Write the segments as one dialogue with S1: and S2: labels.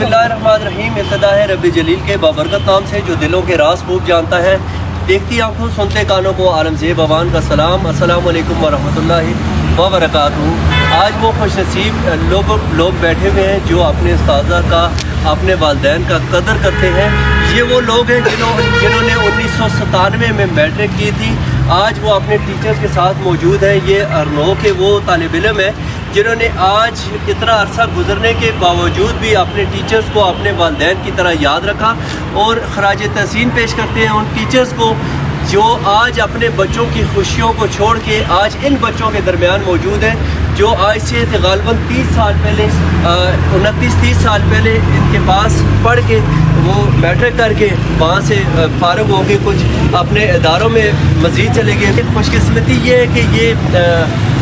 S1: बिस्मिल्लाहिर्रहमानिर्रहीम। इब्तिदा है रब्बे जलील के बाबरकत नाम से जो दिलों के राज खूब जानता है। देखती आंखों सुनते कानों को आलमज़ेब अवान का सलाम, अस्सलाम वालेकुम वरहमतुल्लाहि वबरकातुहू। आज वो खुश नसीब लोग बैठे हुए हैं जो अपने उस्ताज़ा का, अपने वालिदैन का कदर करते हैं। ये वो लोग हैं जिन्होंने 1997 में मैट्रिक की थी। आज वो अपने टीचर्स के साथ मौजूद हैं। ये अरनो के वो तालिब इल्म हैं जिन्होंने आज इतना अरसा गुजरने के बावजूद भी अपने टीचर्स को अपने वालिदैन की तरह याद रखा और खराज तहसीन पेश करते हैं उन टीचर्स को जो आज अपने बच्चों की खुशियों को छोड़ के आज इन बच्चों के दरमियान मौजूद हैं, जो आज से गालबन 30 साल पहले 29-30 साल पहले इनके पास पढ़ के वो मैट्रिक करके वहाँ से फारग हो के कुछ अपने इदारों में मज़ीद चले गए। खुशकिस्मती ये है कि ये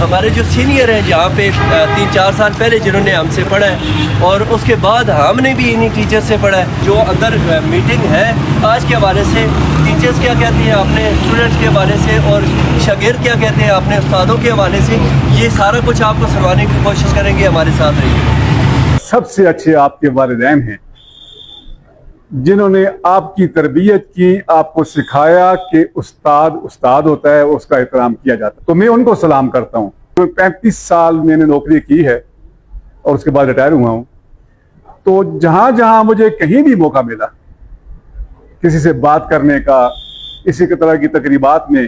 S1: हमारे जो सीनियर हैं जहाँ पे 3-4 साल पहले जिन्होंने हमसे पढ़ा है और उसके बाद हमने भी इन्हीं टीचर से पढ़ा है। जो अंदर मीटिंग है आज के हवाले से, टीचर्स क्या कहते हैं अपने स्टूडेंट्स के हवाले से और शागिर्द क्या कहते हैं अपने उस्तादों के हवाले से, ये सारा कुछ आपको सुनवाने की कोशिश करेंगे। हमारे साथ रहिए।
S2: सबसे अच्छे आपके वालिदैन हैं जिन्होंने आपकी तरबियत की, आपको सिखाया कि उस्ताद उस्ताद होता है, उसका एहतराम किया जाता है। तो मैं उनको सलाम करता हूँ। 35 साल मैंने नौकरी की है और उसके बाद रिटायर हुआ हूँ। तो जहाँ जहाँ मुझे कहीं भी मौका मिला किसी से बात करने का, इसी की तरह की तकरीबात में,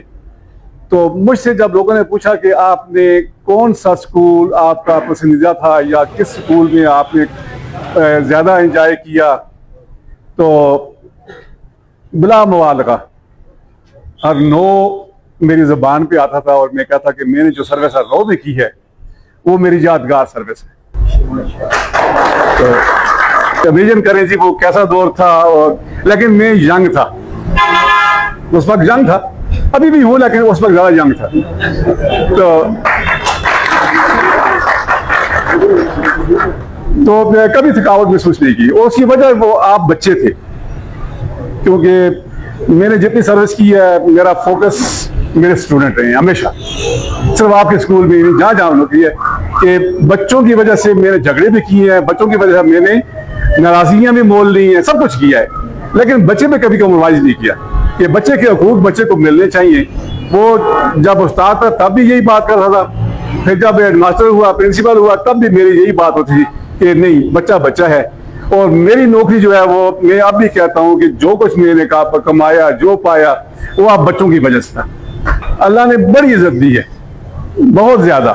S2: तो मुझसे जब लोगों ने पूछा कि आपने कौन सा स्कूल आपका पसंदीदा था या किस स्कूल में आपने ज़्यादा एंजॉय किया, तो बिला मुबालगा अरनो मेरी ज़बान पे आता था और मैं कहता कि मैंने जो सर्विस अरनो में की है वो मेरी यादगार सर्विस है। तो इमेजिन करें जी वो कैसा दौर था। और लेकिन मैं यंग था उस वक्त, यंग था, अभी भी हूँ लेकिन उस वक्त ज़्यादा यंग था। तो कभी थकावट महसूस नहीं की और उसकी वजह वो आप बच्चे थे, क्योंकि मैंने जितनी सर्विस की है मेरा फोकस मेरे स्टूडेंट रहे हैं हमेशा। सिर्फ आपके स्कूल में जहाँ जहाँ होती है कि बच्चों की वजह से मैंने झगड़े भी किए हैं, बच्चों की वजह से मैंने नाराज़गियाँ भी मोल ली हैं, सब कुछ किया है, लेकिन बच्चे पे कभी कम्प्रोमाइज़ नहीं किया कि बच्चे के हकूक़ बच्चे को मिलने चाहिए। वो जब उस्ताद था तब भी यही बात कर रहा था, फिर जब हेडमास्टर हुआ, प्रिंसिपल हुआ, तब भी मेरी यही बात होती थी कि नहीं, बच्चा बच्चा है। और मेरी नौकरी जो है वो मैं अब भी कहता हूँ कि जो कुछ मैंने कमाया, जो पाया, वो आप बच्चों की वजह से था। अल्लाह ने बड़ी इज्जत दी है, बहुत ज़्यादा।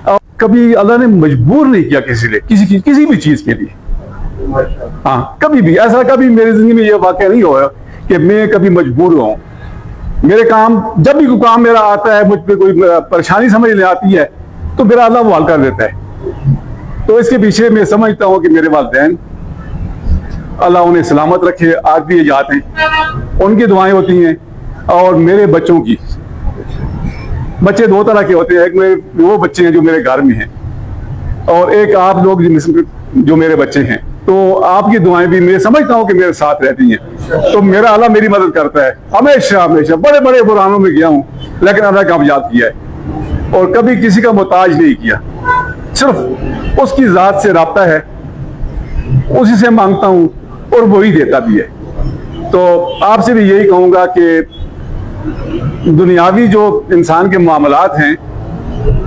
S2: और कभी अल्लाह ने मजबूर नहीं किया किसी भी चीज़ के लिए। हाँ, कभी भी ऐसा कभी मेरी जिंदगी में ये वाक़या नहीं हुआ कि मैं कभी मजबूर हुआ हूँ। मेरे काम, जब भी कोई काम मेरा आता है, मुझ पर कोई परेशानी समझ में आती है तो मेरा अल्लाह वो हल कर देता है। तो इसके पीछे मैं समझता हूँ कि मेरे वालिदैन, अल्लाह उन्हें सलामत रखे, आज भी ये याद हैं, उनकी दुआएं होती हैं। और मेरे बच्चों की, बच्चे दो तरह के होते हैं, एक मेरे वो बच्चे हैं जो मेरे घर में हैं और एक आप लोग जो मेरे बच्चे हैं। तो आपकी दुआएं भी मैं समझता हूँ कि मेरे साथ रहती हैं। तो मेरा अल्लाह मेरी मदद करता है हमेशा हमेशा। बड़े बड़े बुरानों में गया हूँ लेकिन अल्लाह कामयाब किया है और कभी किसी का मोहताज नहीं किया। सिर्फ उसकी ज़ात से राब्ता है, उसी से मांगता हूँ और वही देता भी है। तो आपसे भी यही कहूँगा कि दुनियावी जो इंसान के मामलात हैं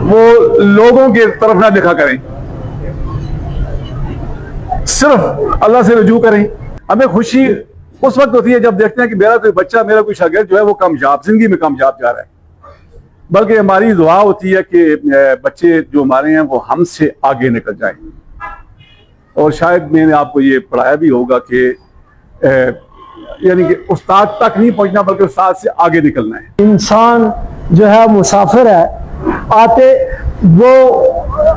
S2: वो लोगों के तरफ ना देखा करें, सिर्फ अल्लाह से रुजू करें। हमें खुशी उस वक्त होती है जब देखते हैं कि मेरा कोई बच्चा, मेरा कोई शागिर्द जो है वो कामयाब, जिंदगी में कामयाब जा रहा है। बल्कि हमारी दुआ होती है कि बच्चे जो हमारे हैं वो हमसे आगे निकल जाएं। और शायद मैंने आपको ये पढ़ाया भी होगा कि यानी कि उस्ताद तक नहीं पहुंचना बल्कि उस्ताद से आगे निकलना है।
S3: इंसान जो है मुसाफिर है, वो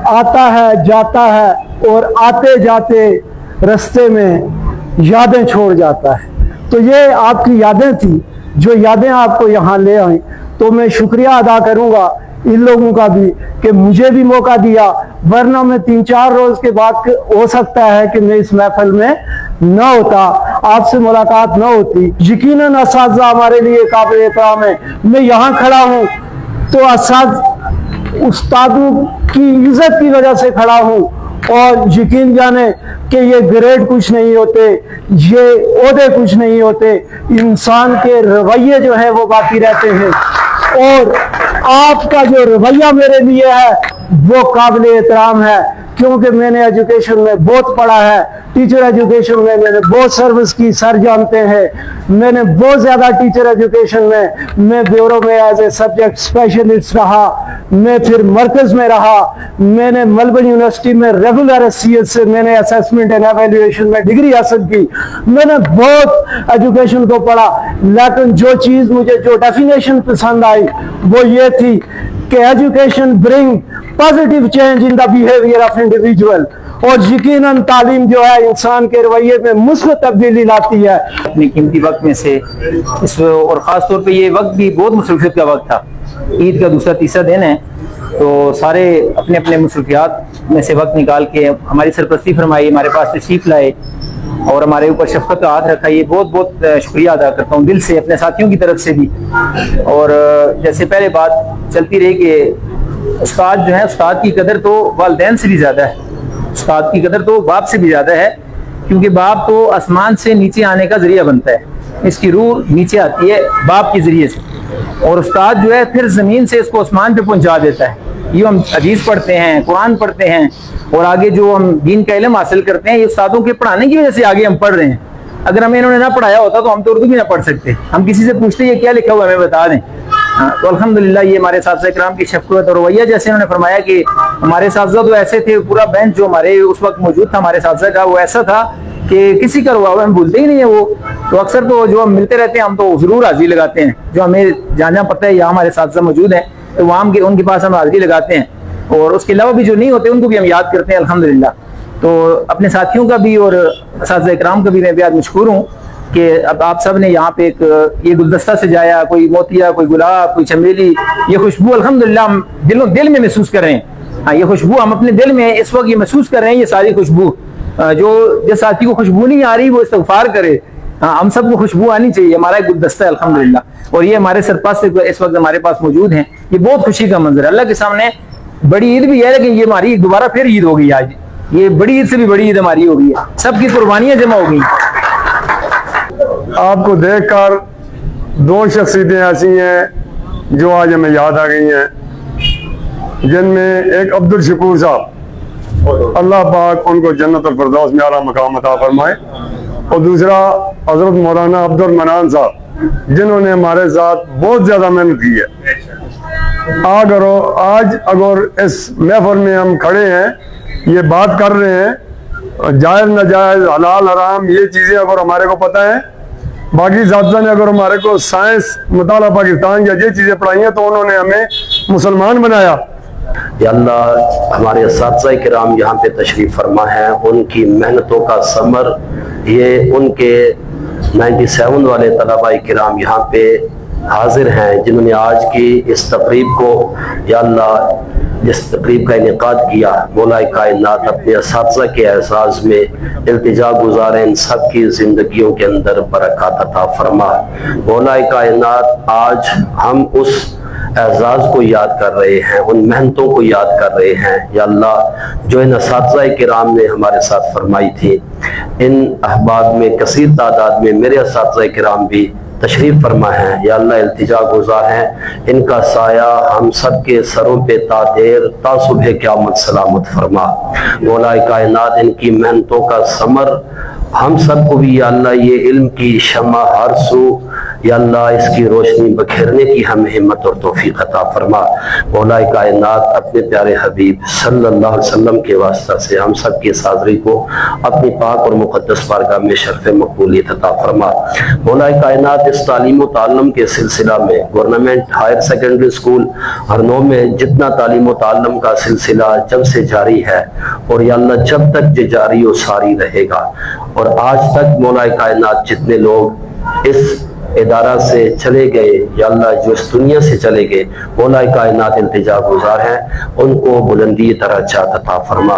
S3: आता है जाता है और आते जाते रास्ते में यादें छोड़ जाता है। तो ये आपकी यादें थी जो यादें आपको यहाँ ले आई। तो मैं शुक्रिया अदा करूँगा इन लोगों का भी कि मुझे भी मौका दिया, वरना मैं 3-4 रोज के बाद हो सकता है कि मैं इस महफिल में न होता, आपसे मुलाकात न होती। यकीनन असातिज़ा हमारे लिए काबिल एहतराम है। मैं यहाँ खड़ा हूँ तो उस्तादों की इज्जत की वजह से खड़ा हूँ और यकीन जाने कि ये ग्रेड कुछ नहीं होते, ये ओहदे कुछ नहीं होते, इंसान के रवैये जो है वो बाकी रहते हैं। और आपका जो रवैया मेरे लिए है वो काबिल एहतराम है, क्योंकि मैंने एजुकेशन में बहुत पढ़ा है, टीचर एजुकेशन में मैंने बहुत सर्विस की, सर जानते हैं। मैंने बहुत ज़्यादा टीचर एजुकेशन में, मैं ब्यूरो में एज ए सब्जेक्ट स्पेशलिस्ट रहा, मैं फिर मरकज़ में रहा, मैंने मेलबर्न यूनिवर्सिटी में रेगुलर एससीएस से मैंने असेसमेंट एंड एवेल्यूएशन में डिग्री हासिल की। मैंने बहुत एजुकेशन को पढ़ा, लेकिन जो चीज़ मुझे जो डेफिनेशन पसंद आई वो ये थी कि education bring positive change in the behaviour of individual, और यकीनन तालीम जो है इंसान के रवैये में मुस्बत तब्दीली लाती है।
S4: अपने कीमती वक्त में से इस, और ख़ास तौर पे ये वक्त भी बहुत मसरूफियत का वक्त था, ईद का दूसरा तीसरा दिन है, तो सारे अपने अपने मसरूफियात में से वक्त निकाल के हमारी सरपरस्ती फरमाई, हमारे पास तशरीफ़ लाए और हमारे ऊपर शफ़क़त का हाथ रखा। ये बहुत बहुत शुक्रिया अदा करता हूँ दिल से, अपने साथियों की तरफ से भी। और जैसे पहले बात चलती रही कि उस्ताद जो है, उस्ताद की कदर तो वालिदैन से भी ज़्यादा है, उस्ताद की कदर तो बाप से भी ज़्यादा है, क्योंकि बाप तो आसमान से नीचे आने का ज़रिया बनता है, इसकी रूह नीचे आती है बाप के ज़रिए से, और उस्ताद जो है फिर ज़मीन से इसको आसमान पे पहुंचा देता है। ये हम हदीस पढ़ते हैं, कुरान पढ़ते हैं, और आगे जो हम दीन का इल्म हासिल करते हैं, ये उस्तादों के पढ़ाने की वजह से आगे हम पढ़ रहे हैं। अगर हमें इन्होंने ना पढ़ाया होता तो हम तो उर्दू भी ना पढ़ सकते। हम किसी से पूछते ये क्या लिखा हुआ है, हमें बता दें। तो अल्हम्दुलिल्लाह ये हमारे साथ इकराम की शफ़क़त और रवैया, जैसे उन्होंने फरमाया कि हमारे साथ तो ऐसे थे, पूरा बेंच जो हमारे उस वक्त मौजूद था हमारे साथ का, वो ऐसा था कि किसी का रुआ हम भूलते ही नहीं है वो। तो अक्सर तो जो हम मिलते रहते हैं हम तो ज़रूर हाज़िरी लगाते हैं, जो हमें जहाँ पता है यहाँ हमारे साथ मौजूद हैं तो वहाँ उनके पास हम हाज़िरी लगाते हैं, और उसके अलावा भी जो नहीं होते उनको भी हम याद करते हैं अल्हम्दुलिल्लाह। तो अपने साथियों का भी और असातिज़ा इकराम का भी मैं बेहद मशकूर हूँ कि अब आप सब ने यहाँ पे एक ये गुलदस्ता सजाया, कोई मोतिया, कोई गुलाब, कोई चमेली, ये खुशबू अल्हम्दुलिल्लाह हम दिल में महसूस कर रहे हैं। हाँ, ये खुशबू हम अपने दिल में इस वक्त ये महसूस कर रहे हैं, ये सारी खुशबू। जो जिस साथी को खुशबू नहीं आ रही वो इस्तग़फ़ार करे। हाँ, हम सबको खुशबू आनी चाहिए, हमारा एक गुलदस्ता है अल्हम्दुलिल्लाह, और ये हमारे सरपास इस वक्त हमारे पास मौजूद हैं। ये बहुत खुशी का मंजर है, अल्लाह के सामने बड़ी ईद भी है, लेकिन ये हमारी दोबारा फिर ईद हो गई आज, ये बड़ी ईद से भी बड़ी ईद हमारी हो गई है, सबकी कुर्बानियां जमा हो गई।
S2: आपको देखकर दो शख्सियतें ऐसी हैं जो आज हमें याद आ गई हैं, जिनमें एक अब्दुल शकूर साहब, अल्लाह पाक उनको जन्नतुल फिरदौस में आला मकाम अता फरमाए, और दूसरा हजरत मौलाना अब्दुल मनान साहब, जिन्होंने हमारे साथ बहुत ज़्यादा मेहनत की है। आज अगर इस महफिल में हम खड़े हैं, ये बात कर रहे हैं, जायज़ नाजायज़ हलाल हराम ये चीज़ें अगर हमारे को पता है, बाकी ज़ातियों ने अगर हमारे को साइंस मुताला पाकिस्तान या ये चीज़ें पढ़ाई हैं तो उन्होंने हमें मुसलमान बनाया।
S5: या अल्लाह, हमारे असातिज़ा किराम यहाँ पे तशरीफ़ फरमा है, उनकी मेहनतों का समर, ये उनके 97 वाले तलबा किराम यहाँ पे हाजिर हैं, जिन्होंने आज की इस तकरीब को, या अल्लाह जिस तकरीब का इनेकाद किया, मौला कायनात अपने असातिज़ा के एहसास में इल्तिजा गुज़ारें, इन सब की ज़िंदगियों के अंदर बरकत अता फरमा। मौला कायनात आज हम उस एजाज़ को याद कर रहे हैं, उन मेहनतों को याद कर रहे हैं, या अल्लाह जो इन असातिज़ा किराम ने हमारे साथ फरमाई थी, इन अहबाब में कसीर तादाद में मेरे असातिज़ा किराम भी तशरीफ़ फरमा है। या अल्लाह इल्तिजा गुज़ार हैं, इनका साया हम सब के सरों पे ता देर ता सुबह क़यामत सलामत फरमा। मौला कायनात इनकी मेहनतों का समर हम सबको भी, या अल्लाह ये इल्म की शम्मा हर सू, या अल्लाह इसकी रोशनी बखेरने की हमें हिम्मत और तौफीक अता फरमा। मौला कायनात अपने प्यारे हबीब सल्लल्लाहु अलैहि वसल्लम के वास्ता से हम सब की हाज़िरी को अपनी पाक और मुक़द्दस बारगाह में शर्फ़ मक़बूलियत अता फरमा। मौला कायनात इस तालीम व ताल्लुम के सिलसिला में गवर्नमेंट हायर सेकेंडरी स्कूल हरनौ में जितना तालीम व ताल्लुम का सिलसिला जब से जारी है, और या अल्लाह जब तक ये जारी और सारी रहेगा, और आज तक मौला कायनात जितने लोग इस इदारा से चले गए, या अल्लाह जो इस दुनिया से चले गए, मौला कायनात इल्तिजा गुज़ार हैं, उनको बुलंदी दरजात अता फरमा।